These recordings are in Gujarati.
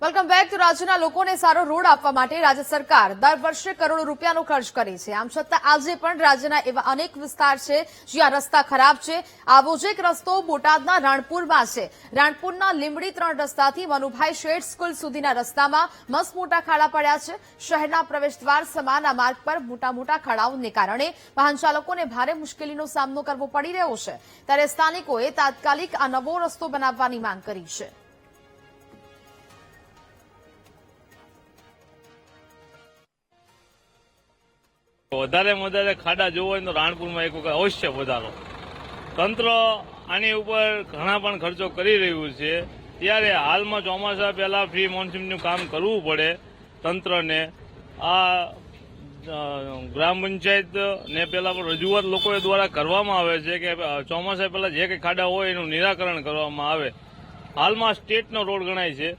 Welcome back. તો રાજ્યના લોકોને સારો રોડ આપવા માટે રાજ્ય સરકાર દર વર્ષે કરોડો રૂપિયાનો ખર્ચ કરે છે. આમ છતાં આજે પણ રાજ્યના એવા અનેક વિસ્તાર છે જ્યાં રસ્તા ખરાબ છે. આવો જ એક રસ્તો બોટાદના રાણપુરમાં છે. રાણપુરના લીંબડી 3 રસ્તાથી મનુભાઈ શેઠ સ્કૂલ સુધીના રસ્તામાં મસ્ત મોટા ખાડા પડ્યા છે. શહેરના પ્રવેશદ્વાર સમાન આ માર્ગ પર મોટા ખાડાઓને કારણે વાહન ચાલકોને ભારે મુશ્કેલીનો સામનો કરવો પડી રહ્યો છે. ત્યારે સ્થાનિકોએ તાત્કાલિક આ નવો રસ્તો બનાવવાની માંગ કરી છે. વધારેમાં વધારે ખાડા જોવો હોય તો રાણપુરમાં એક વખત અવશ્ય વધારો. તંત્ર આની ઉપર ઘણા પણ ખર્ચો કરી રહ્યું છે. ત્યારે હાલમાં ચોમાસા પહેલા પ્રી મોન્સૂનનું કામ કરવું પડે તંત્રને. આ ગ્રામ પંચાયત ને પેલા પણ રજૂઆત લોકો દ્વારા કરવામાં આવે છે કે ચોમાસા પહેલા જે કંઈ ખાડા હોય એનું નિરાકરણ કરવામાં આવે. હાલમાં સ્ટેટનો રોડ ગણાય છે.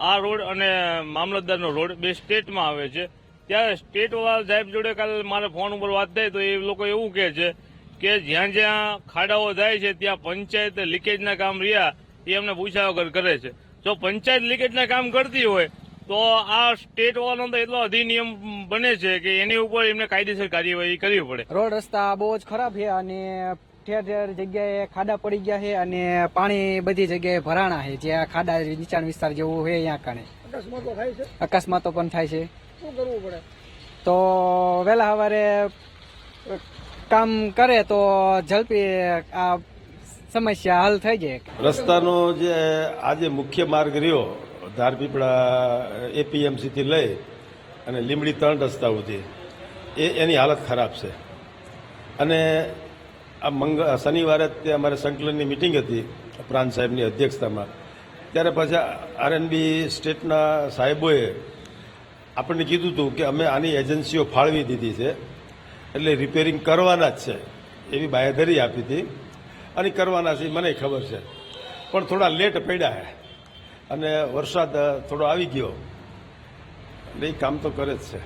આ રોડ અને મામલતદારનો રોડ બે સ્ટેટમાં આવે છે. ત્યારે સ્ટેટ વાળા સાહેબ જોડે કાલે મારે ફોન ઉપર વાત થઈ તો એ લોકો એવું કહે છે કે જ્યાં જ્યાં ખાડાઓ થાય છે ત્યાં પંચાયત લીકેજના કામ રહ્યા એ અમને પૂછ્યા વગર કરે છે. જો પંચાયત લીકેજના કામ કરતી હોય તો આ સ્ટેટ વાળાનો તો એટલો અધિનિયમ બને છે કે એની ઉપર એમને કાયદેસર કાર્યવાહી કરવી પડે. રોડ રસ્તા બહુ જ ખરાબ છે અને ઠેર ઠેર જગ્યાએ ખાડા પડી ગયા છે અને પાણી બધી જગ્યાએ ભરાણા છે. જ્યાં ખાડા નીચાણ વિસ્તાર જેવું છે ત્યાં કારણે અકસ્માતો પણ થાય છે. શું કરવું પડે? તો વહેલા સવારે કામ કરે તો ઝડપી આ સમસ્યા હલ થઈ જાય. રસ્તાનો જે આજે મુખ્ય માર્ગ રહ્યો ધારપીપળા એપીએમસી થી લઈ અને લીંબડી 3 રસ્તા સુધી એની હાલત ખરાબ છે. અને આ શનિવારે અમારે સંકલનની મિટિંગ હતી પ્રાંત સાહેબની અધ્યક્ષતામાં. ત્યારે પછી આરએનબી સ્ટેટના સાહેબોએ આપણને કીધું હતું કે અમે આની એજન્સીઓ ફાળવી દીધી છે એટલે રિપેરિંગ કરવાના જ છે એવી બાંયધરી આપી હતી અને કરવાના છે મને ખબર છે. પણ થોડા લેટ પડ્યા છે અને વરસાદ થોડો આવી ગયો એટલે એ કામ તો કરે જ છે.